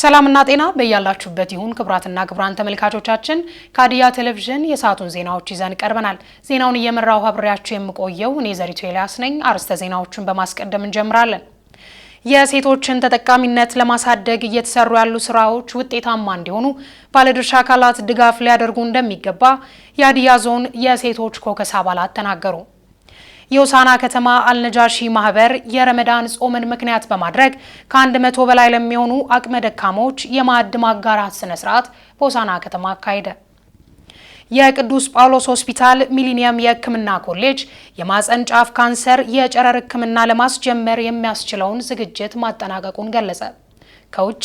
ሰላምና ጤና በያላችሁበት ይሁን ክብራትና ክብራን ተመልካቾቻችን ከሀዲያ ቴሌቪዥን የሰዓቱን ዜናዎች ይዘን ቀርበናል። ዜናውን እየመራው አብሬያችሁ የምቆየው እኔ ዘሪቱ ኤልያስ ነኝ። አርዕስተ ዜናዎቹን በማስቀደም እንጀምራለን። የሴቶችን ተጠቃሚነት ለማሳደግ እየተሰሩ ያሉ ስራዎች ውጤታማ እንዲሆኑ ባለድርሻ አካላት ድጋፍ ሊያደርጉ እንደሚገባ የሀዲያ ዞን የሴቶች ኮከስ አባላት ተናገሩ። የሆሳና ከተማ አልነጃሺ ማህበር የረመዳን ጾምን ምክንያት በማድረግ ከ100 በላይ ለሚሆኑ አቅመ ደካሞች የማዕድ ማጋራት ስነ ስርዓት በሆሳና ከተማ አካሄደ። የቅዱስ ጳውሎስ ሆስፒታል ሚሊኒየም የሕክምና ኮሌጅ የማህጸን ጫፍ ካንሰር የጨረር ሕክምና ለማስጀመር የሚያስችለውን ዝግጅት ማጠናቀቁን ገለጸ። ከውጭ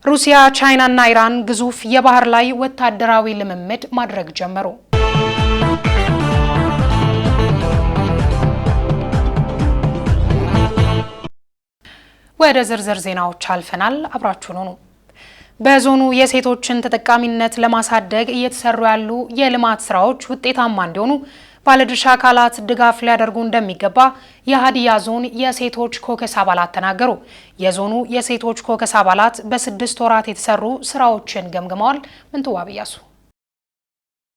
ሩሲያ፣ ቻይና እና ኢራን ግዙፍ የባህር ላይ ወታደራዊ ልምምድ ማድረግ ጀመሩ። ወደ ዝርዝር ዜናዎች አልፈናል። አብራችሁን ሁኑ። በዞኑ የሴቶችን ተጠቃሚነት ለማሳደግ እየተሰሩ ያሉ የልማት ስራዎች ውጤታማ እንዲሆኑ ባለድርሻ አካላት ድጋፍ ሊያደርጉ እንደሚገባ የሀዲያ ዞን የሴቶች ኮከስ አባላት ተናገሩ። የዞኑ የሴቶች ኮከስ አባላት በ6 ወራት የተሰሩ ስራዎችን ገምግመዋል። ምንትዋብ እያሱ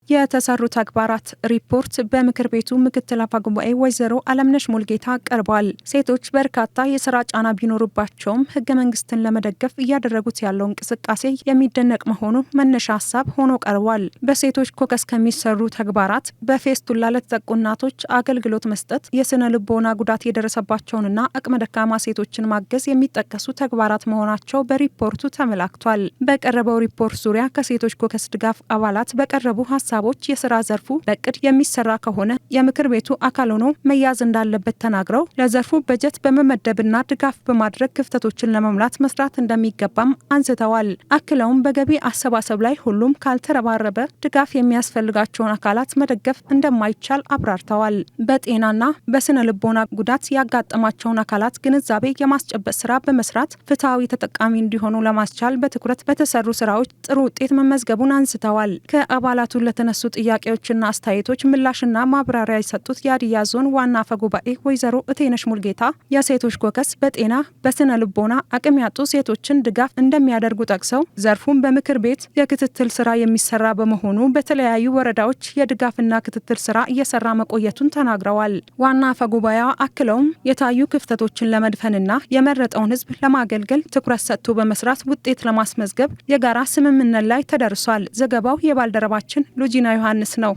የተሰሩ ተግባራት ሪፖርት በምክር ቤቱ ምክትል አፈ ጉባኤ ወይዘሮ አለምነሽ ሙልጌታ ቀርቧል። ሴቶች በርካታ የስራ ጫና ቢኖርባቸውም ህገ መንግስትን ለመደገፍ እያደረጉት ያለው እንቅስቃሴ የሚደነቅ መሆኑ መነሻ ሀሳብ ሆኖ ቀርቧል። በሴቶች ኮከስ ከሚሰሩ ተግባራት በፌስቱላ ለተጠቁ እናቶች አገልግሎት መስጠት፣ የስነ ልቦና ጉዳት የደረሰባቸውንና አቅመ ደካማ ሴቶችን ማገዝ የሚጠቀሱ ተግባራት መሆናቸው በሪፖርቱ ተመላክቷል። በቀረበው ሪፖርት ዙሪያ ከሴቶች ኮከስ ድጋፍ አባላት በቀረቡ ሀሳቦች የስራ ዘርፉ በእቅድ የሚሰራ ከሆነ የምክር ቤቱ አካል ሆኖ መያዝ እንዳለበት ተናግረው ለዘርፉ በጀት በመመደብና ድጋፍ በማድረግ ክፍተቶችን ለመሙላት መስራት እንደሚገባም አንስተዋል። አክለውም በገቢ አሰባሰብ ላይ ሁሉም ካልተረባረበ ድጋፍ የሚያስፈልጋቸውን አካላት መደገፍ እንደማይቻል አብራርተዋል። በጤናና በስነ ልቦና ጉዳት ያጋጠማቸውን አካላት ግንዛቤ የማስጨበጥ ስራ በመስራት ፍትሐዊ ተጠቃሚ እንዲሆኑ ለማስቻል በትኩረት በተሰሩ ስራዎች ጥሩ ውጤት መመዝገቡን አንስተዋል። ከአባላቱ ለተነሱ ጥያቄዎችና አስተያየቶች ምላሽና ማብራሪያ የሰጡት የሀዲያ ዞን ዋና አፈ ጉባኤ ወይዘሮ እቴነሽ ሙልጌታ የሴቶች ኮከስ በጤና በስነ ልቦና አቅም ያጡ ሴቶችን ድጋፍ እንደሚያደርጉ ጠቅሰው ዘርፉን በምክር ቤት የክትትል ስራ የሚሰራ በመሆኑ በተለያዩ ወረዳዎች የድጋፍና ክትትል ስራ እየሰራ መቆየቱን ተናግረዋል። ዋና አፈ ጉባኤዋ አክለውም የታዩ ክፍተቶችን ለመድፈንና የመረጠውን ሕዝብ ለማገልገል ትኩረት ሰጥቶ በመስራት ውጤት ለማስመዝገብ የጋራ ስምምነት ላይ ተደርሷል። ዘገባው የባልደረባችን ሉጂና ዮሐንስ ነው።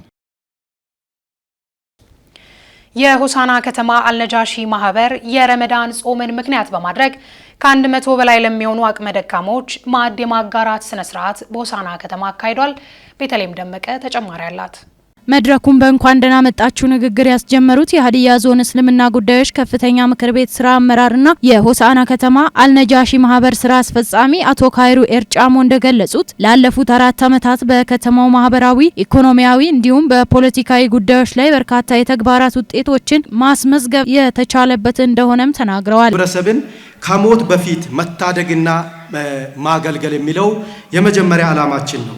የሆሳና ከተማ አልነጃሺ ማህበር የረመዳን ጾምን ምክንያት በማድረግ ከ100 በላይ ለሚሆኑ አቅመ ደካሞች ማዕድ የማጋራት ስነ ስርዓት በሆሳና ከተማ አካሂዷል። ቤተልሔም ደመቀ ተጨማሪ አላት። መድረኩን በእንኳን ደህና መጣችሁ ንግግር ያስጀመሩት የሀዲያ ዞን እስልምና ጉዳዮች ከፍተኛ ምክር ቤት ስራ አመራርና የሆሳና ከተማ አልነጃሺ ማህበር ስራ አስፈጻሚ አቶ ካይሩ ኤርጫሞ እንደገለጹት ላለፉት 4 ዓመታት በከተማው ማህበራዊ፣ ኢኮኖሚያዊ እንዲሁም በፖለቲካዊ ጉዳዮች ላይ በርካታ የተግባራት ውጤቶችን ማስመዝገብ የተቻለበት እንደሆነም ተናግረዋል። ህብረተሰብን ከሞት በፊት መታደግና ማገልገል የሚለው የመጀመሪያ ዓላማችን ነው።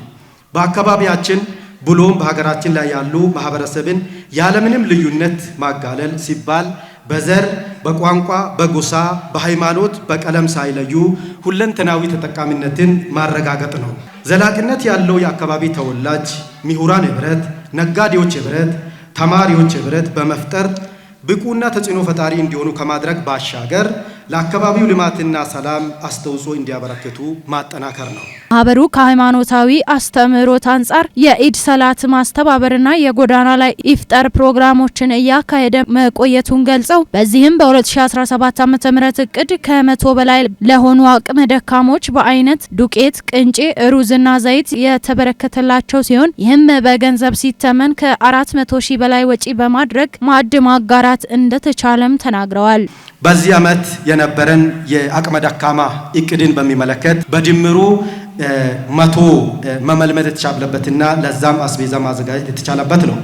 በአካባቢያችን ብሎም በሀገራችን ላይ ያሉ ማህበረሰብን ያለምንም ልዩነት ማጋለል ሲባል በዘር፣ በቋንቋ፣ በጎሳ፣ በሃይማኖት፣ በቀለም ሳይለዩ ሁለንተናዊ ተጠቃሚነትን ማረጋገጥ ነው። ዘላቂነት ያለው የአካባቢ ተወላጅ ምሁራን ህብረት፣ ነጋዴዎች ህብረት፣ ተማሪዎች ህብረት በመፍጠር ብቁና ተጽዕኖ ፈጣሪ እንዲሆኑ ከማድረግ ባሻገር ለአካባቢው ልማትና ሰላም አስተዋጽኦ እንዲያበረክቱ ማጠናከር ነው። ማህበሩ ከሃይማኖታዊ አስተምህሮት አንጻር የኢድ ሰላት ማስተባበርና የጎዳና ላይ ኢፍጣር ፕሮግራሞችን እያካሄደ መቆየቱን ገልጸው በዚህም በ2017 ዓ.ም እቅድ ከ100 በላይ ለሆኑ አቅመ ደካሞች በአይነት ዱቄት፣ ቅንጬ፣ ሩዝና ዘይት የተበረከተላቸው ሲሆን ይህም በገንዘብ ሲተመን ከ400 ሺህ በላይ ወጪ በማድረግ ማዕድ ማጋራት እንደተቻለም ተናግረዋል። በዚህ ዓመት የነበረን የአቅመ ደካማ እቅድን በሚመለከት በድምሩ 100 መመልመል የተቻለበትና ለዛም አስቤዛ ማዘጋጀት የተቻለበት ነው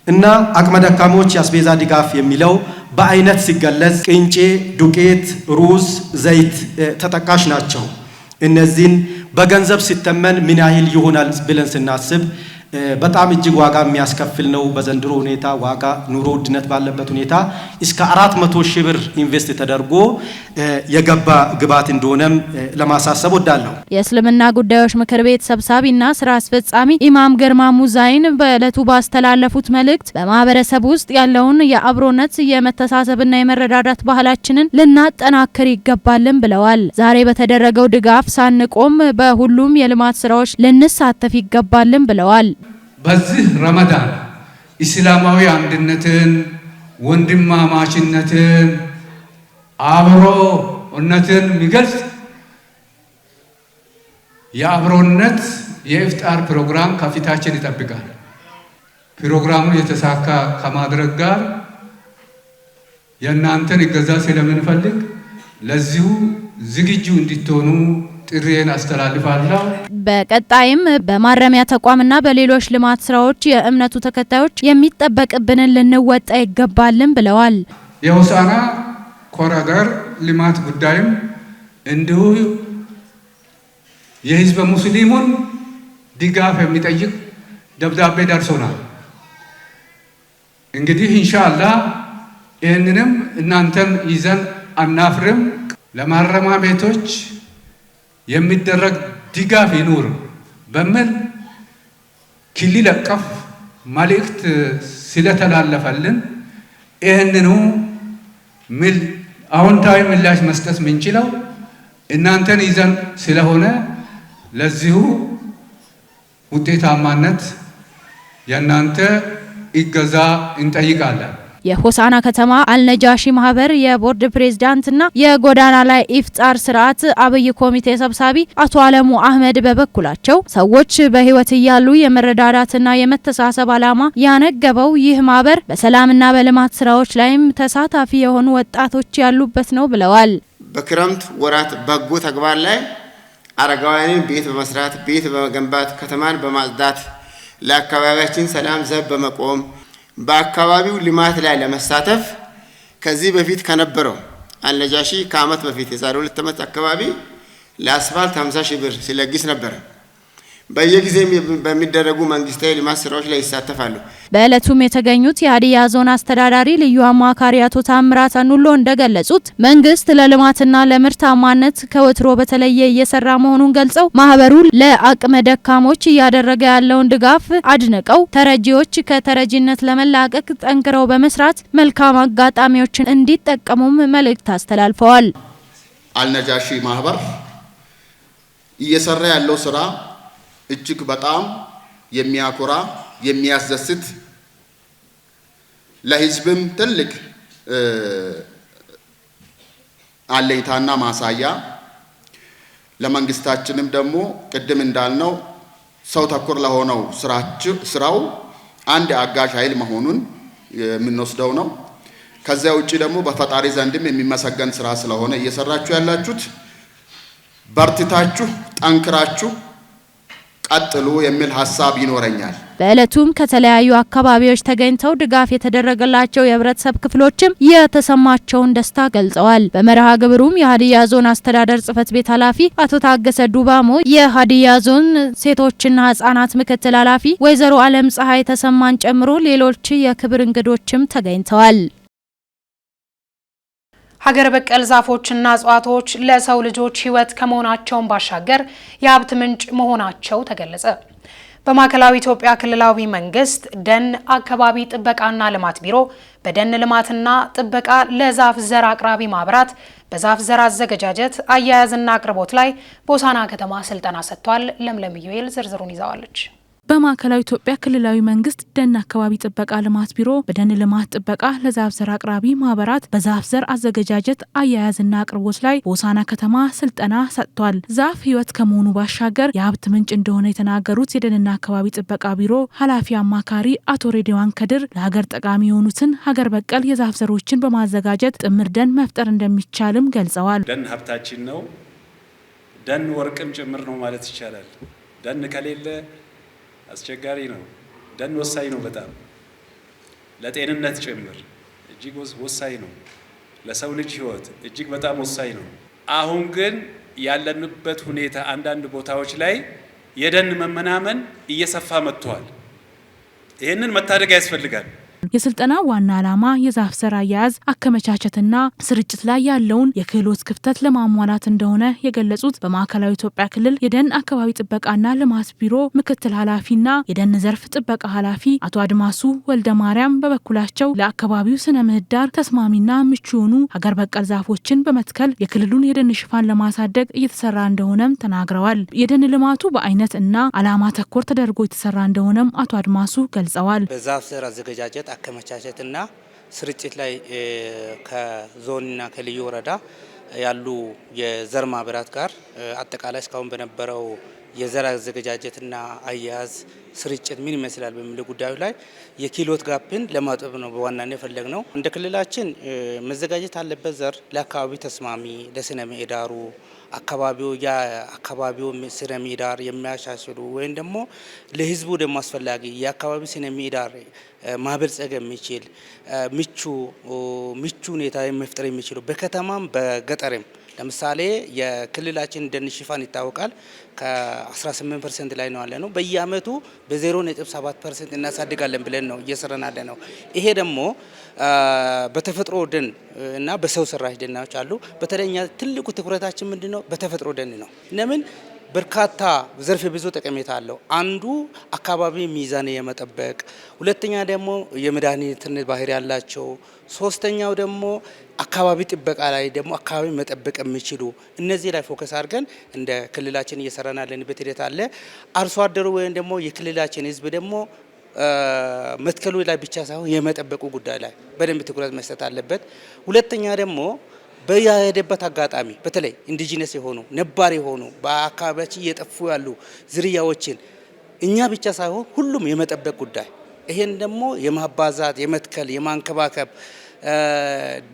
እና አቅመ ደካሞች የአስቤዛ ድጋፍ የሚለው በአይነት ሲገለጽ ቅንጬ፣ ዱቄት፣ ሩዝ፣ ዘይት ተጠቃሽ ናቸው። እነዚህን በገንዘብ ሲተመን ምን ያህል ይሆናል ብለን ስናስብ በጣም እጅግ ዋጋ የሚያስከፍል ነው። በዘንድሮ ሁኔታ ዋጋ ኑሮ ውድነት ባለበት ሁኔታ እስከ 400 ሺህ ብር ኢንቨስት ተደርጎ የገባ ግብዓት እንደሆነም ለማሳሰብ ወዳለሁ። የእስልምና ጉዳዮች ምክር ቤት ሰብሳቢና ስራ አስፈጻሚ ኢማም ግርማ ሙዛይን በዕለቱ ባስተላለፉት መልእክት በማህበረሰብ ውስጥ ያለውን የአብሮነት የመተሳሰብና የመረዳዳት ባህላችንን ልናጠናክር ይገባልን ብለዋል። ዛሬ በተደረገው ድጋፍ ሳንቆም በሁሉም የልማት ስራዎች ልንሳተፍ ይገባልን ብለዋል። በዚህ ረመዳን ኢስላማዊ አንድነትን፣ ወንድማማችነትን፣ አብሮነትን የሚገልጽ የአብሮነት የኢፍጣር ፕሮግራም ከፊታችን ይጠብቃል። ፕሮግራሙን የተሳካ ከማድረግ ጋር የእናንተን እገዛ ስለምንፈልግ ለዚሁ ዝግጁ እንድትሆኑ ጥሪዬን አስተላልፋለሁ። በቀጣይም በማረሚያ ተቋምና በሌሎች ልማት ስራዎች የእምነቱ ተከታዮች የሚጠበቅብንን ልንወጣ ይገባልን ብለዋል። የሆሳዕና ኮሪደር ልማት ጉዳይም እንዲሁ የህዝበ ሙስሊሙን ድጋፍ የሚጠይቅ ደብዳቤ ደርሶናል። እንግዲህ ኢንሻአላህ ይህንንም እናንተን ይዘን አናፍርም። ለማረሚያ ቤቶች የሚደረግ ድጋፍ ይኑር በሚል ክልል አቀፍ መልእክት ስለተላለፈልን ይህንኑ አዎንታዊ ምላሽ መስጠት ምንችለው እናንተን ይዘን ስለሆነ ለዚሁ ውጤታማነት የእናንተ እገዛ እንጠይቃለን። የሆሳዕና ከተማ አልነጃሺ ማህበር የቦርድ ፕሬዝዳንትና የጎዳና ላይ ኢፍጣር ስርዓት አብይ ኮሚቴ ሰብሳቢ አቶ አለሙ አህመድ በበኩላቸው ሰዎች በህይወት እያሉ የመረዳዳትና የመተሳሰብ ዓላማ ያነገበው ይህ ማህበር በሰላምና በልማት ስራዎች ላይም ተሳታፊ የሆኑ ወጣቶች ያሉበት ነው ብለዋል። በክረምት ወራት በጎ ተግባር ላይ አረጋውያንን ቤት በመስራት ቤት በመገንባት ከተማን በማጽዳት ለአካባቢያችን ሰላም ዘብ በመቆም በአካባቢው ልማት ላይ ለመሳተፍ ከዚህ በፊት ከነበረው አልነጃሺ ከአመት በፊት የዛሬ 2 ዓመት አካባቢ ለአስፋልት 50 ሺህ ብር ሲለግስ ነበር። በየጊዜም በሚደረጉ መንግስታዊ ልማት ስራዎች ላይ ይሳተፋሉ። በዕለቱም የተገኙት የሀዲያ ዞን አስተዳዳሪ ልዩ አማካሪ አቶ ታምራት አኑሎ እንደገለጹት መንግስት ለልማትና ለምርታማነት ከወትሮ በተለየ እየሰራ መሆኑን ገልጸው ማህበሩ ለአቅመ ደካሞች እያደረገ ያለውን ድጋፍ አድንቀው ተረጂዎች ከተረጂነት ለመላቀቅ ጠንክረው በመስራት መልካም አጋጣሚዎችን እንዲጠቀሙም መልእክት አስተላልፈዋል። አልነጃሺ ማህበር እየሰራ ያለው ስራ እጅግ በጣም የሚያኮራ የሚያስደስት ለህዝብም ትልቅ አለኝታና ማሳያ ለመንግስታችንም ደግሞ ቅድም እንዳልነው ሰው ተኮር ለሆነው ስራው አንድ አጋዥ ኃይል መሆኑን የምንወስደው ነው። ከዚያ ውጪ ደግሞ በፈጣሪ ዘንድም የሚመሰገን ስራ ስለሆነ እየሰራችሁ ያላችሁት በርትታችሁ ጠንክራችሁ ቀጥሉ የሚል ሐሳብ ይኖረኛል። በዕለቱም ከተለያዩ አካባቢዎች ተገኝተው ድጋፍ የተደረገላቸው የህብረተሰብ ክፍሎችም የተሰማቸውን ደስታ ገልጸዋል። በመርሃ ግብሩም የሀዲያ ዞን አስተዳደር ጽህፈት ቤት ኃላፊ አቶ ታገሰ ዱባሞ፣ የሀዲያ ዞን ሴቶችና ህጻናት ምክትል ኃላፊ ወይዘሮ አለም ፀሐይ ተሰማን ጨምሮ ሌሎች የክብር እንግዶችም ተገኝተዋል። ሀገር በቀል ዛፎችና እጽዋቶች ለሰው ልጆች ህይወት ከመሆናቸውን ባሻገር የሀብት ምንጭ መሆናቸው ተገለጸ። በማዕከላዊ ኢትዮጵያ ክልላዊ መንግስት ደን አካባቢ ጥበቃና ልማት ቢሮ በደን ልማትና ጥበቃ ለዛፍ ዘር አቅራቢ ማህበራት በዛፍ ዘር አዘገጃጀት አያያዝና አቅርቦት ላይ በሆሳዕና ከተማ ስልጠና ሰጥቷል። ለምለም ዩኤል ዝርዝሩን ይዛዋለች። በማዕከላዊ ኢትዮጵያ ክልላዊ መንግስት ደን አካባቢ ጥበቃ ልማት ቢሮ በደን ልማት ጥበቃ ለዛፍ ዘር አቅራቢ ማህበራት በዛፍ ዘር አዘገጃጀት አያያዝና አቅርቦት ላይ በሆሳዕና ከተማ ስልጠና ሰጥቷል። ዛፍ ህይወት ከመሆኑ ባሻገር የሀብት ምንጭ እንደሆነ የተናገሩት የደንና አካባቢ ጥበቃ ቢሮ ኃላፊ አማካሪ አቶ ሬዲዋን ከድር ለሀገር ጠቃሚ የሆኑትን ሀገር በቀል የዛፍ ዘሮችን በማዘጋጀት ጥምር ደን መፍጠር እንደሚቻልም ገልጸዋል። ደን ሀብታችን ነው። ደን ወርቅም ጭምር ነው ማለት ይቻላል። ደን ከሌለ አስቸጋሪ ነው። ደን ወሳኝ ነው። በጣም ለጤንነት ጭምር እጅግ ወሳኝ ነው። ለሰው ልጅ ህይወት እጅግ በጣም ወሳኝ ነው። አሁን ግን ያለንበት ሁኔታ አንዳንድ ቦታዎች ላይ የደን መመናመን እየሰፋ መጥቷል። ይህንን መታደግ ያስፈልጋል። የስልጠና ዋና ዓላማ የዛፍ ዘር አያያዝ አከመቻቸትና ስርጭት ላይ ያለውን የክህሎት ክፍተት ለማሟላት እንደሆነ የገለጹት በማዕከላዊ ኢትዮጵያ ክልል የደን አካባቢ ጥበቃና ልማት ቢሮ ምክትል ኃላፊና የደን ዘርፍ ጥበቃ ኃላፊ አቶ አድማሱ ወልደ ማርያም በበኩላቸው ለአካባቢው ስነ ምህዳር ተስማሚና ምቹ የሆኑ ሀገር በቀል ዛፎችን በመትከል የክልሉን የደን ሽፋን ለማሳደግ እየተሰራ እንደሆነም ተናግረዋል። የደን ልማቱ በአይነት እና ዓላማ ተኮር ተደርጎ የተሰራ እንደሆነም አቶ አድማሱ ገልጸዋል። በዛፍ ዘር አዘገጃጀት አከመቻቸትና ስርጭት ላይ ከዞንና ከልዩ ወረዳ ያሉ የዘር ማህበራት ጋር አጠቃላይ እስካሁን በነበረው የዘር አዘገጃጀትና አያያዝ ስርጭት ምን ይመስላል በሚል ጉዳዩ ላይ የክህሎት ጋፕን ለማጥበብ ነው በዋናነት የፈለግነው። እንደ ክልላችን መዘጋጀት አለበት ዘር ለአካባቢ ተስማሚ ለስነ ምህዳሩ አካባቢው ስነ ምህዳር የሚያሻሽሉ ወይም ደግሞ ለህዝቡ ደግሞ አስፈላጊ የአካባቢ ስነ ምህዳር ማበልጸግ የሚችል ምቹ ሁኔታ መፍጠር የሚችሉ በከተማም በገጠርም ለምሳሌ የክልላችን ደን ሽፋን ይታወቃል ከ18% ላይ ነው ያለ ነው። በየአመቱ በ0.7% እናሳድጋለን ብለን ነው እየሰራን ያለ ነው። ይሄ ደግሞ በተፈጥሮ ደን እና በሰው ሰራሽ ደኖች አሉ። በተለይኛ ትልቁ ትኩረታችን ምንድነው? በተፈጥሮ ደን ነው። ለምን በርካታ ዘርፈ ብዙ ጠቀሜታ አለው። አንዱ አካባቢ ሚዛን የመጠበቅ፣ ሁለተኛ ደግሞ የመድኃኒትነት ባህሪ ያላቸው፣ ሶስተኛው ደግሞ አካባቢ ጥበቃ ላይ ደግሞ አካባቢ መጠበቅ የሚችሉ እነዚህ ላይ ፎከስ አድርገን እንደ ክልላችን እየሰራን ያለንበት ሂደት አለ። አርሶ አደሩ ወይም ደግሞ የክልላችን ህዝብ ደግሞ መትከሉ ላይ ብቻ ሳይሆን የመጠበቁ ጉዳይ ላይ በደንብ ትኩረት መስጠት አለበት። ሁለተኛ ደግሞ በያሄደበት አጋጣሚ በተለይ ኢንዲጂነስ የሆኑ ነባር የሆኑ በአካባቢያችን እየጠፉ ያሉ ዝርያዎችን እኛ ብቻ ሳይሆን ሁሉም የመጠበቅ ጉዳይ ይሄን ደግሞ የማባዛት የመትከል የማንከባከብ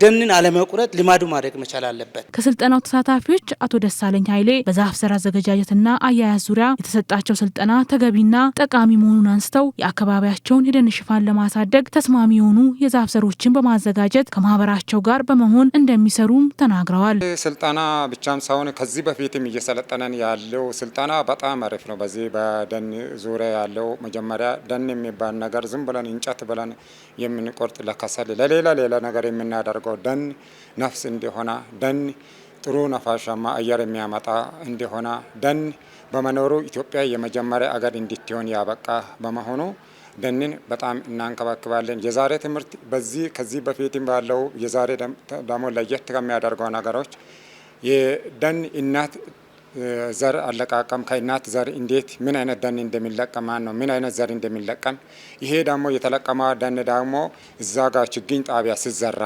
ደንን አለመቁረጥ ልማዱ ማድረግ መቻል አለበት። ከስልጠናው ተሳታፊዎች አቶ ደሳለኝ ኃይሌ በዛፍ ዘር አዘገጃጀትና አያያዝ ዙሪያ የተሰጣቸው ስልጠና ተገቢና ጠቃሚ መሆኑን አንስተው የአካባቢያቸውን የደን ሽፋን ለማሳደግ ተስማሚ የሆኑ የዛፍ ዘሮችን በማዘጋጀት ከማህበራቸው ጋር በመሆን እንደሚሰሩም ተናግረዋል። ስልጠና ብቻም ሳይሆን ከዚህ በፊትም እየሰለጠነን ያለው ስልጠና በጣም አሪፍ ነው። በዚህ በደን ዙሪያ ያለው መጀመሪያ ደን የሚባል ነገር ዝም ብለን እንጨት ብለን የምንቆርጥ ለከሰል ለሌላ ነገር የምናደርገው ደን ነፍስ እንዲሆና ደን ጥሩ ነፋሻማ አየር የሚያመጣ እንዲሆና ደን በመኖሩ ኢትዮጵያ የመጀመሪያ አገር እንድትሆን ያበቃ በመሆኑ ደንን በጣም እናንከባክባለን። የዛሬ ትምህርት ከዚህ በፊትም ባለው የዛሬ ደግሞ ለየት ከሚያደርገው ነገሮች የደን እናት ዘር አለቃቀም ከእናት ዘር እንዴት ምን አይነት ደን እንደሚለቀም ነው ምን አይነት ዘር እንደሚለቀም ይሄ ደግሞ የተለቀማ ደን ደግሞ እዛ ጋር ችግኝ ጣቢያ ሲዘራ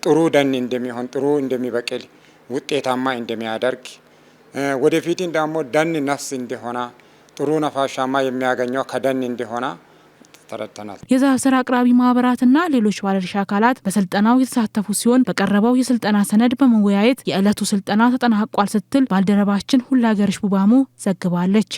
ጥሩ ደን እንደሚሆን ጥሩ እንደሚበቅል ውጤታማ እንደሚያደርግ ወደፊትም ደግሞ ደን ነፍስ እንደሆነ ጥሩ ነፋሻማ የሚያገኘው ከደን እንደሆነ ተረድተናል። የዛፍ ዘር አቅራቢ ማህበራትና ሌሎች ባለድርሻ አካላት በስልጠናው የተሳተፉ ሲሆን በቀረበው የስልጠና ሰነድ በመወያየት የዕለቱ ስልጠና ተጠናቋል ስትል ባልደረባችን ሁላገርሽ ቡባሞ ዘግባለች።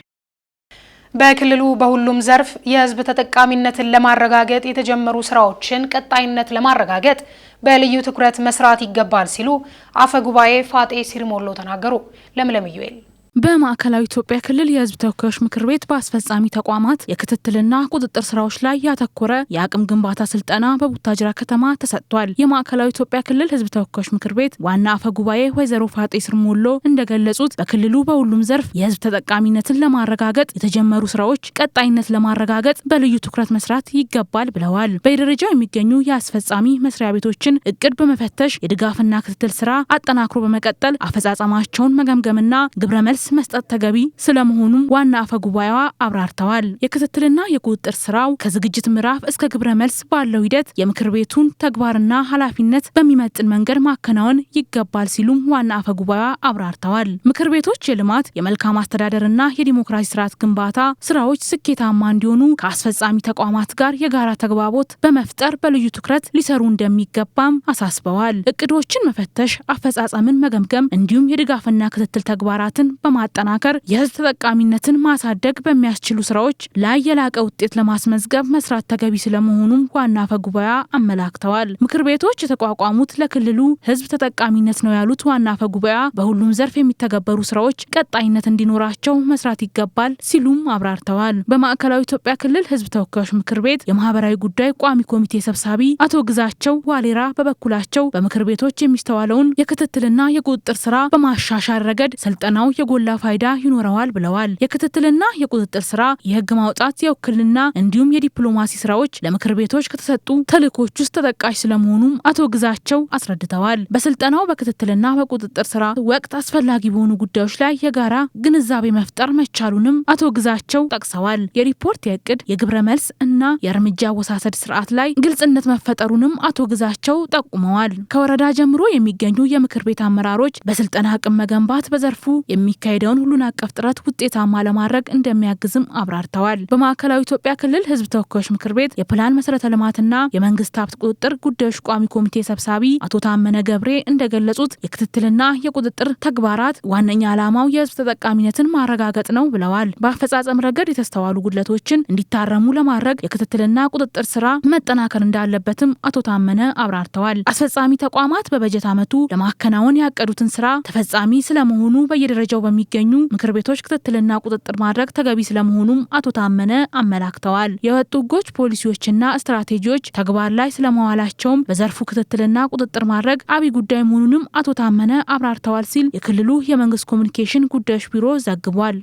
በክልሉ በሁሉም ዘርፍ የህዝብ ተጠቃሚነትን ለማረጋገጥ የተጀመሩ ስራዎችን ቀጣይነት ለማረጋገጥ በልዩ ትኩረት መስራት ይገባል ሲሉ አፈ ጉባኤ ፋጤ ሲርሞሎ ተናገሩ። ለምለም ዩኤል በማዕከላዊ ኢትዮጵያ ክልል የህዝብ ተወካዮች ምክር ቤት በአስፈጻሚ ተቋማት የክትትልና ቁጥጥር ስራዎች ላይ ያተኮረ የአቅም ግንባታ ስልጠና በቡታጅራ ከተማ ተሰጥቷል። የማዕከላዊ ኢትዮጵያ ክልል ህዝብ ተወካዮች ምክር ቤት ዋና አፈ ጉባኤ ወይዘሮ ፋጤ ሲርሞሎ እንደገለጹት በክልሉ በሁሉም ዘርፍ የህዝብ ተጠቃሚነትን ለማረጋገጥ የተጀመሩ ስራዎች ቀጣይነት ለማረጋገጥ በልዩ ትኩረት መስራት ይገባል ብለዋል። በየደረጃው የሚገኙ የአስፈጻሚ መስሪያ ቤቶችን እቅድ በመፈተሽ የድጋፍና ክትትል ስራ አጠናክሮ በመቀጠል አፈጻጸማቸውን መገምገምና ግብረ መልስ መስጠት ተገቢ ስለመሆኑም ዋና አፈ ጉባኤዋ አብራርተዋል። የክትትልና የቁጥጥር ስራው ከዝግጅት ምዕራፍ እስከ ግብረ መልስ ባለው ሂደት የምክር ቤቱን ተግባርና ኃላፊነት በሚመጥን መንገድ ማከናወን ይገባል ሲሉም ዋና አፈ ጉባኤዋ አብራርተዋል። ምክር ቤቶች የልማት የመልካም አስተዳደርና የዲሞክራሲ ስርዓት ግንባታ ስራዎች ስኬታማ እንዲሆኑ ከአስፈጻሚ ተቋማት ጋር የጋራ ተግባቦት በመፍጠር በልዩ ትኩረት ሊሰሩ እንደሚገባም አሳስበዋል። እቅዶችን መፈተሽ፣ አፈጻጸምን መገምገም እንዲሁም የድጋፍና ክትትል ተግባራትን በማጠናከር የህዝብ ተጠቃሚነትን ማሳደግ በሚያስችሉ ስራዎች ላይ የላቀ ውጤት ለማስመዝገብ መስራት ተገቢ ስለመሆኑም ዋና አፈ ጉባኤ አመላክተዋል። ምክር ቤቶች የተቋቋሙት ለክልሉ ህዝብ ተጠቃሚነት ነው ያሉት ዋና አፈ ጉባኤ በሁሉም ዘርፍ የሚተገበሩ ስራዎች ቀጣይነት እንዲኖራቸው መስራት ይገባል ሲሉም አብራርተዋል። በማዕከላዊ ኢትዮጵያ ክልል ህዝብ ተወካዮች ምክር ቤት የማህበራዊ ጉዳይ ቋሚ ኮሚቴ ሰብሳቢ አቶ ግዛቸው ዋሌራ በበኩላቸው በምክር ቤቶች የሚስተዋለውን የክትትልና የቁጥጥር ስራ በማሻሻል ረገድ ስልጠናው የጎላ ፋይዳ ይኖረዋል ብለዋል። የክትትልና የቁጥጥር ስራ የህግ ማውጣት፣ የውክልና እንዲሁም የዲፕሎማሲ ስራዎች ለምክር ቤቶች ከተሰጡ ተልእኮች ውስጥ ተጠቃሽ ስለመሆኑም አቶ ግዛቸው አስረድተዋል። በስልጠናው በክትትልና በቁጥጥር ስራ ወቅት አስፈላጊ በሆኑ ጉዳዮች ላይ የጋራ ግንዛቤ መፍጠር መቻሉንም አቶ ግዛቸው ጠቅሰዋል። የሪፖርት፣ የእቅድ፣ የግብረ መልስ እና የእርምጃ አወሳሰድ ስርዓት ላይ ግልጽነት መፈጠሩንም አቶ ግዛቸው ጠቁመዋል። ከወረዳ ጀምሮ የሚገኙ የምክር ቤት አመራሮች በስልጠና አቅም መገንባት በዘርፉ የሚካሄደውን ሁሉን አቀፍ ጥረት ውጤታማ ለማድረግ እንደሚያግዝም አብራርተዋል። በማዕከላዊ ኢትዮጵያ ክልል ህዝብ ተወካዮች ምክር ቤት የፕላን መሰረተ ልማትና የመንግስት ሀብት ቁጥጥር ጉዳዮች ቋሚ ኮሚቴ ሰብሳቢ አቶ ታመነ ገብሬ እንደገለጹት የክትትልና የቁጥጥር ተግባራት ዋነኛ ዓላማው የህዝብ ተጠቃሚነትን ማረጋገጥ ነው ብለዋል። በአፈጻጸም ረገድ የተስተዋሉ ጉድለቶችን እንዲታረሙ ለማድረግ የክትትልና ቁጥጥር ስራ መጠናከር እንዳለበትም አቶ ታመነ አብራርተዋል። አስፈጻሚ ተቋማት በበጀት ዓመቱ ለማከናወን ያቀዱትን ስራ ተፈጻሚ ስለመሆኑ በየደረጃው በሚገኙ ምክር ቤቶች ክትትልና ቁጥጥር ማድረግ ተገቢ ስለመሆኑም አቶ ታመነ አመላክተዋል። የወጡ ህጎች፣ ፖሊሲዎችና ስትራቴጂዎች ተግባር ላይ ስለመዋላቸውም በዘርፉ ክትትልና ቁጥጥር ማድረግ አብይ ጉዳይ መሆኑንም አቶ ታመነ አብራርተዋል ሲል የክልሉ የመንግስት ኮሚኒኬሽን ጉዳዮች ቢሮ ዘግቧል።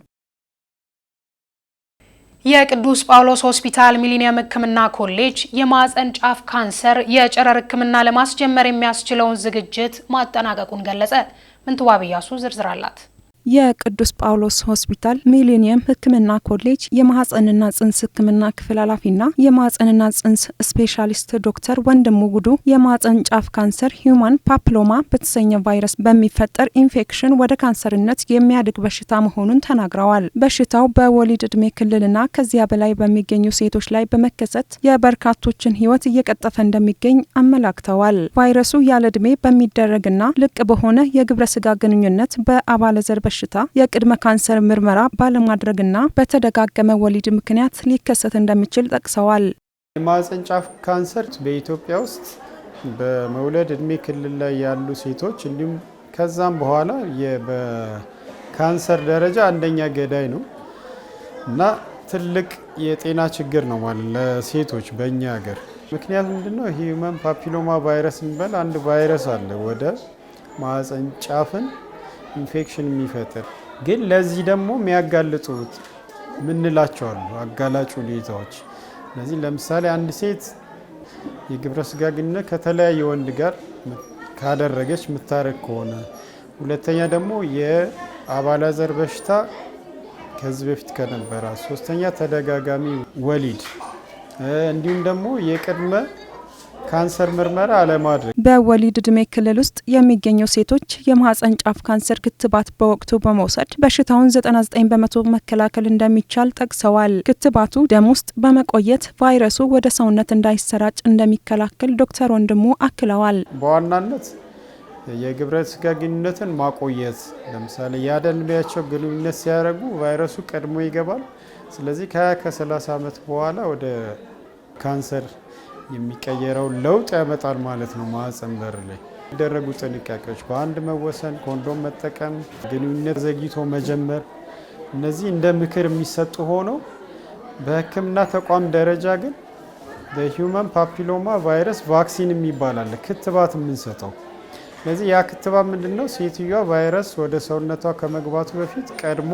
የቅዱስ ጳውሎስ ሆስፒታል ሚሊኒየም ሕክምና ኮሌጅ የማህጸን ጫፍ ካንሰር የጨረር ሕክምና ለማስጀመር የሚያስችለውን ዝግጅት ማጠናቀቁን ገለጸ። ምንትዋብ ኢያሱ ዝርዝር አላት። የቅዱስ ጳውሎስ ሆስፒታል ሚሊኒየም ሕክምና ኮሌጅ የማህጸንና ጽንስ ሕክምና ክፍል ኃላፊና የማህጸንና ጽንስ ስፔሻሊስት ዶክተር ወንድሙ ጉዱ የማህጸን ጫፍ ካንሰር ሂዩማን ፓፕሎማ በተሰኘ ቫይረስ በሚፈጠር ኢንፌክሽን ወደ ካንሰርነት የሚያድግ በሽታ መሆኑን ተናግረዋል። በሽታው በወሊድ ዕድሜ ክልልና ከዚያ በላይ በሚገኙ ሴቶች ላይ በመከሰት የበርካቶችን ህይወት እየቀጠፈ እንደሚገኝ አመላክተዋል። ቫይረሱ ያለ ዕድሜ በሚደረግና ልቅ በሆነ የግብረ ስጋ ግንኙነት በአባለዘር በሽታ የቅድመ ካንሰር ምርመራ ባለማድረግና በተደጋገመ ወሊድ ምክንያት ሊከሰት እንደሚችል ጠቅሰዋል። የማህጸን ጫፍ ካንሰር በኢትዮጵያ ውስጥ በመውለድ እድሜ ክልል ላይ ያሉ ሴቶች እንዲሁም ከዛም በኋላ በካንሰር ደረጃ አንደኛ ገዳይ ነው እና ትልቅ የጤና ችግር ነው ማለት ለሴቶች በእኛ ሀገር። ምክንያቱ ምንድነው? ሂዩማን ፓፒሎማ ቫይረስ የሚባል አንድ ቫይረስ አለ ወደ ማህጸን ጫፍን ኢንፌክሽን የሚፈጥር ግን ለዚህ ደግሞ የሚያጋልጡት ምንላቸው አሉ አጋላጭ ሁኔታዎች። ስለዚህ ለምሳሌ አንድ ሴት የግብረ ስጋ ግንኙነት ከተለያየ ወንድ ጋር ካደረገች የምታረግ ከሆነ፣ ሁለተኛ ደግሞ የአባላዘር በሽታ ከዚህ በፊት ከነበረ፣ ሶስተኛ ተደጋጋሚ ወሊድ እንዲሁም ደግሞ የቅድመ ካንሰር ምርመራ አለማድረግ። በወሊድ ዕድሜ ክልል ውስጥ የሚገኙ ሴቶች የማህጸን ጫፍ ካንሰር ክትባት በወቅቱ በመውሰድ በሽታውን 99 በመቶ መከላከል እንደሚቻል ጠቅሰዋል። ክትባቱ ደም ውስጥ በመቆየት ቫይረሱ ወደ ሰውነት እንዳይሰራጭ እንደሚከላከል ዶክተር ወንድሙ አክለዋል። በዋናነት የግብረ ስጋ ግንኙነትን ማቆየት፣ ለምሳሌ ያደንቢያቸው ግንኙነት ሲያደርጉ ቫይረሱ ቀድሞ ይገባል። ስለዚህ ከ30 ዓመት በኋላ ወደ ካንሰር የሚቀየረው ለውጥ ያመጣል ማለት ነው። ማህጸን በር ላይ የሚደረጉ ጥንቃቄዎች በአንድ መወሰን፣ ኮንዶም መጠቀም፣ ግንኙነት ዘግይቶ መጀመር፣ እነዚህ እንደ ምክር የሚሰጡ ሆነው በሕክምና ተቋም ደረጃ ግን በሂዩማን ፓፒሎማ ቫይረስ ቫክሲን የሚባል አለ ክትባት የምንሰጠው። ስለዚህ ያ ክትባት ምንድነው? ሴትዮዋ ቫይረስ ወደ ሰውነቷ ከመግባቱ በፊት ቀድሞ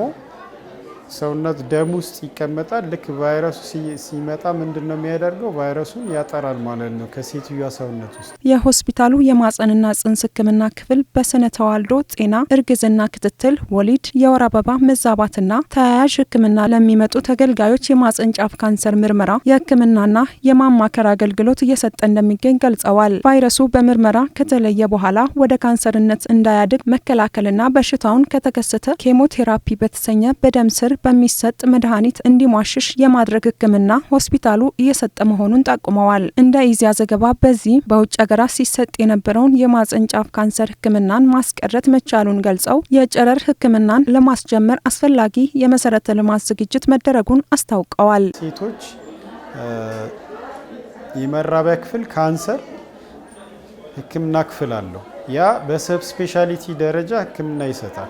ሰውነት ደም ውስጥ ይቀመጣል። ልክ ቫይረሱ ሲመጣ ምንድነው የሚያደርገው? ቫይረሱን ያጠራል ማለት ነው ከሴትዮዋ ሰውነት ውስጥ። የሆስፒታሉ የማህጸንና ጽንስ ሕክምና ክፍል በስነ ተዋልዶ ጤና፣ እርግዝና ክትትል፣ ወሊድ፣ የወር አበባ መዛባትና ተያያዥ ሕክምና ለሚመጡ ተገልጋዮች የማህጸን ጫፍ ካንሰር ምርመራ፣ የሕክምናና የማማከር አገልግሎት እየሰጠ እንደሚገኝ ገልጸዋል። ቫይረሱ በምርመራ ከተለየ በኋላ ወደ ካንሰርነት እንዳያድግ መከላከልና በሽታውን ከተከሰተ ኬሞቴራፒ በተሰኘ በደም ስር በሚሰጥ መድኃኒት እንዲሟሽሽ የማድረግ ሕክምና ሆስፒታሉ እየሰጠ መሆኑን ጠቁመዋል። እንደ ኢዜአ ዘገባ በዚህ በውጭ ሀገራት ሲሰጥ የነበረውን የማህጸን ጫፍ ካንሰር ሕክምናን ማስቀረት መቻሉን ገልጸው የጨረር ሕክምናን ለማስጀመር አስፈላጊ የመሰረተ ልማት ዝግጅት መደረጉን አስታውቀዋል። ሴቶች የመራቢያ ክፍል ካንሰር ሕክምና ክፍል አለው። ያ በሰብ ስፔሻሊቲ ደረጃ ሕክምና ይሰጣል።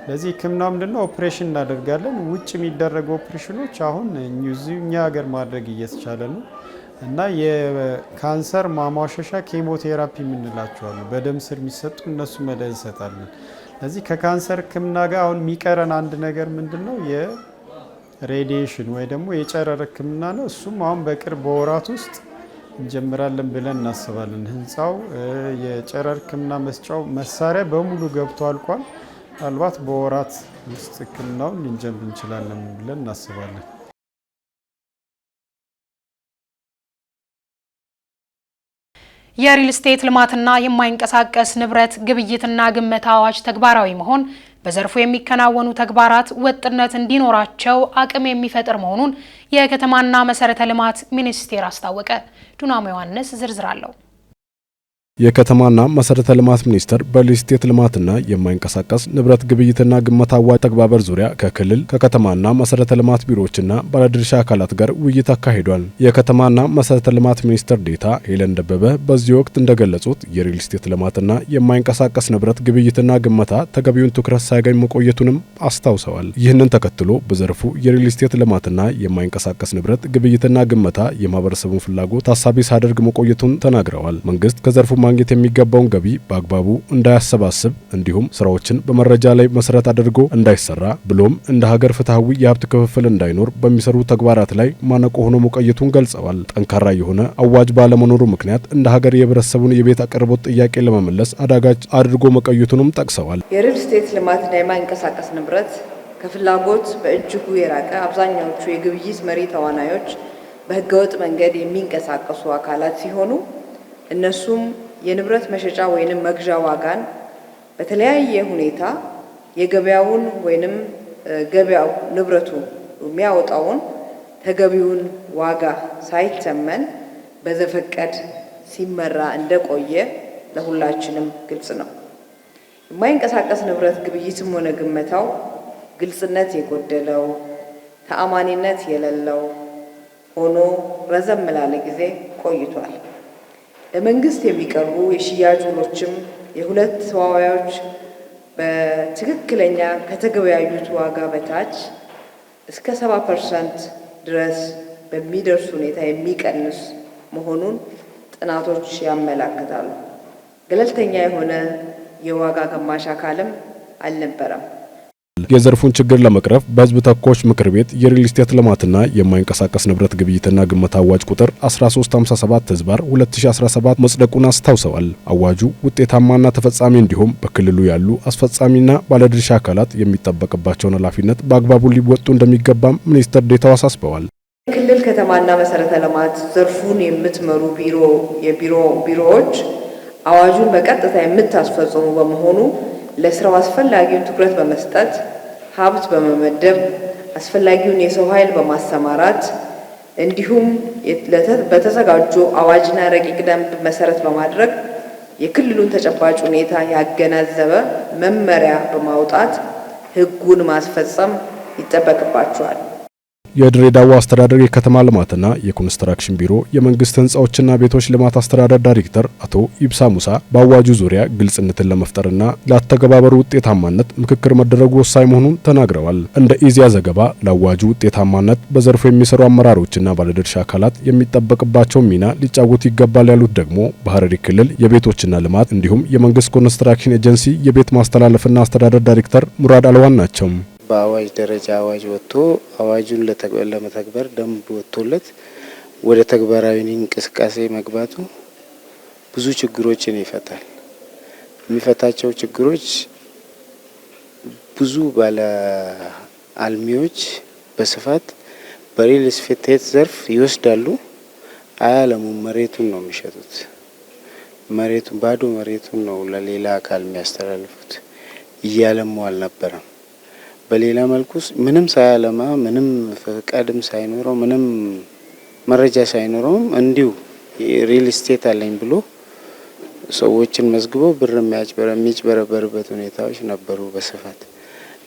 ለዚህ ሕክምናው ምንድነው ኦፕሬሽን እናደርጋለን። ውጭ የሚደረጉ ኦፕሬሽኖች አሁን እኛ ሀገር ማድረግ እየተቻለ ነው እና የካንሰር ማሟሸሻ ኬሞቴራፒ የምንላቸው አሉ። በደም ስር የሚሰጡ እነሱ መድኃኒት እንሰጣለን። ለዚህ ከካንሰር ሕክምና ጋር አሁን የሚቀረን አንድ ነገር ምንድነው የሬዲዬሽን ወይ ደግሞ የጨረር ሕክምና ነው። እሱም አሁን በቅርብ በወራት ውስጥ እንጀምራለን ብለን እናስባለን። ህንፃው የጨረር ሕክምና መስጫው መሳሪያ በሙሉ ገብቶ አልቋል። ምናልባት በወራት ውስጥ ሕክምናውን ልንጀምር እንችላለን ብለን እናስባለን። የሪል ስቴት ልማትና የማይንቀሳቀስ ንብረት ግብይትና ግመታ አዋጅ ተግባራዊ መሆን በዘርፉ የሚከናወኑ ተግባራት ወጥነት እንዲኖራቸው አቅም የሚፈጥር መሆኑን የከተማና መሰረተ ልማት ሚኒስቴር አስታወቀ። ዱናሞ ዮሐንስ ዝርዝር አለው። የከተማና መሰረተ ልማት ሚኒስቴር በሪል ስቴት ልማትና የማይንቀሳቀስ ንብረት ግብይትና ግመታ አዋጅ ተግባበር ዙሪያ ከክልል ከከተማና መሰረተ ልማት ቢሮዎችና ባለድርሻ አካላት ጋር ውይይት አካሂዷል። የከተማና መሰረተ ልማት ሚኒስትር ዴኤታ ሄለን ደበበ በዚህ ወቅት እንደገለጹት የሪል ስቴት ልማትና የማይንቀሳቀስ ንብረት ግብይትና ግመታ ተገቢውን ትኩረት ሳያገኝ መቆየቱንም አስታውሰዋል። ይህንን ተከትሎ በዘርፉ የሪል ስቴት ልማትና የማይንቀሳቀስ ንብረት ግብይትና ግመታ የማህበረሰቡን ፍላጎት ታሳቢ ሳያደርግ መቆየቱን ተናግረዋል። መንግስት ከዘርፉ ማግኘት የሚገባውን ገቢ በአግባቡ እንዳያሰባስብ እንዲሁም ስራዎችን በመረጃ ላይ መሰረት አድርጎ እንዳይሰራ ብሎም እንደ ሀገር ፍትሐዊ የሀብት ክፍፍል እንዳይኖር በሚሰሩ ተግባራት ላይ ማነቆ ሆኖ መቆየቱን ገልጸዋል። ጠንካራ የሆነ አዋጅ ባለመኖሩ ምክንያት እንደ ሀገር የህብረተሰቡን የቤት አቅርቦት ጥያቄ ለመመለስ አዳጋች አድርጎ መቆየቱንም ጠቅሰዋል። የሪል ስቴት ልማትና የማይንቀሳቀስ ንብረት ከፍላጎት በእጅጉ የራቀ አብዛኛዎቹ የግብይት መሪ ተዋናዮች በህገወጥ መንገድ የሚንቀሳቀሱ አካላት ሲሆኑ እነሱም የንብረት መሸጫ ወይንም መግዣ ዋጋን በተለያየ ሁኔታ የገበያውን ወይንም ገበያው ንብረቱ የሚያወጣውን ተገቢውን ዋጋ ሳይተመን በዘፈቀድ ሲመራ እንደቆየ ለሁላችንም ግልጽ ነው። የማይንቀሳቀስ ንብረት ግብይትም ሆነ ግመታው ግልጽነት የጎደለው ተአማኒነት የሌለው ሆኖ ረዘም ላለ ጊዜ ቆይቷል። ለመንግስት የሚቀርቡ የሽያጭ ውሎችም የሁለት ተዋዋዮች በትክክለኛ ከተገበያዩት ዋጋ በታች እስከ 70% ድረስ በሚደርስ ሁኔታ የሚቀንስ መሆኑን ጥናቶች ያመለክታሉ። ገለልተኛ የሆነ የዋጋ ገማሽ አካልም አልነበረም። የዘርፉን ችግር ለመቅረፍ በህዝብ ተወካዮች ምክር ቤት የሪል ስቴት ልማትና የማይንቀሳቀስ ንብረት ግብይትና ግመታ አዋጅ ቁጥር 1357/2017 መጽደቁን አስታውሰዋል። አዋጁ ውጤታማና ተፈጻሚ እንዲሁም በክልሉ ያሉ አስፈጻሚና ባለድርሻ አካላት የሚጠበቅባቸውን ኃላፊነት በአግባቡ ሊወጡ እንደሚገባም ሚኒስትር ዴኤታው አሳስበዋል። የክልል ከተማና መሰረተ ልማት ዘርፉን የምትመሩ ቢሮዎች አዋጁን በቀጥታ የምታስፈጽሙ በመሆኑ ለስራው አስፈላጊውን ትኩረት በመስጠት ሀብት በመመደብ አስፈላጊውን የሰው ኃይል በማሰማራት እንዲሁም በተዘጋጁ አዋጅና ረቂቅ ደንብ መሰረት በማድረግ የክልሉን ተጨባጭ ሁኔታ ያገናዘበ መመሪያ በማውጣት ህጉን ማስፈጸም ይጠበቅባቸዋል። የድሬዳዋ አስተዳደር የከተማ ልማትና የኮንስትራክሽን ቢሮ የመንግስት ህንጻዎችና ቤቶች ልማት አስተዳደር ዳይሬክተር አቶ ኢብሳ ሙሳ በአዋጁ ዙሪያ ግልጽነትን ለመፍጠርና ለአተገባበሩ ውጤታማነት ምክክር መደረጉ ወሳኝ መሆኑን ተናግረዋል። እንደ ኢዜአ ዘገባ ለአዋጁ ውጤታማነት በዘርፉ የሚሰሩ አመራሮችና ባለድርሻ አካላት የሚጠበቅባቸው ሚና ሊጫወቱ ይገባል ያሉት ደግሞ በሐረሪ ክልል የቤቶችና ልማት እንዲሁም የመንግስት ኮንስትራክሽን ኤጀንሲ የቤት ማስተላለፍና አስተዳደር ዳይሬክተር ሙራድ አልዋን ናቸው። በአዋጅ ደረጃ አዋጅ ወጥቶ አዋጁን ለመተግበር ደንብ ወጥቶለት ወደ ተግባራዊ እንቅስቃሴ መግባቱ ብዙ ችግሮችን ይፈታል። የሚፈታቸው ችግሮች ብዙ ባለ አልሚዎች በስፋት በሪል ስቴት ዘርፍ ይወስዳሉ። አያለሙም፣ መሬቱን ነው የሚሸጡት። መሬቱን ባዶ መሬቱን ነው ለሌላ አካል የሚያስተላልፉት። እያለሙ አልነበረም። በሌላ መልኩ ምንም ሳያለማ ምንም ፈቃድም ሳይኖረው ምንም መረጃ ሳይኖረውም እንዲሁ ሪል ስቴት አለኝ ብሎ ሰዎችን መዝግቦ ብር የሚያጭበረበርበት ሁኔታዎች ነበሩ በስፋት።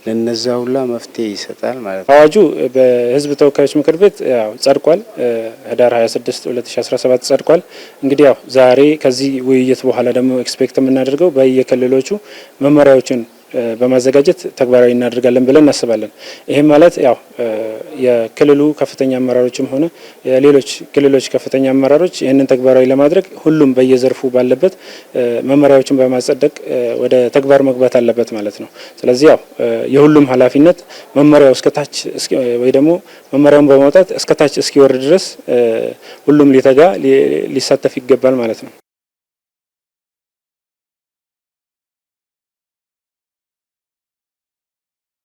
ለነዛ ሁላ መፍትሄ ይሰጣል ማለት ነው። አዋጁ በህዝብ ተወካዮች ምክር ቤት ያው ጸድቋል። ህዳር 26 2017 ጸድቋል። እንግዲህ ያው ዛሬ ከዚህ ውይይት በኋላ ደግሞ ኤክስፔክት የምናደርገው በየክልሎቹ መመሪያዎችን በማዘጋጀት ተግባራዊ እናደርጋለን ብለን እናስባለን። ይሄም ማለት ያው የክልሉ ከፍተኛ አመራሮችም ሆነ የሌሎች ክልሎች ከፍተኛ አመራሮች ይህንን ተግባራዊ ለማድረግ ሁሉም በየዘርፉ ባለበት መመሪያዎችን በማጸደቅ ወደ ተግባር መግባት አለበት ማለት ነው። ስለዚህ ያው የሁሉም ኃላፊነት መመሪያው እስከታች ወይ ደግሞ መመሪያውን በማውጣት እስከታች እስኪወርድ ድረስ ሁሉም ሊተጋ ሊሳተፍ ይገባል ማለት ነው።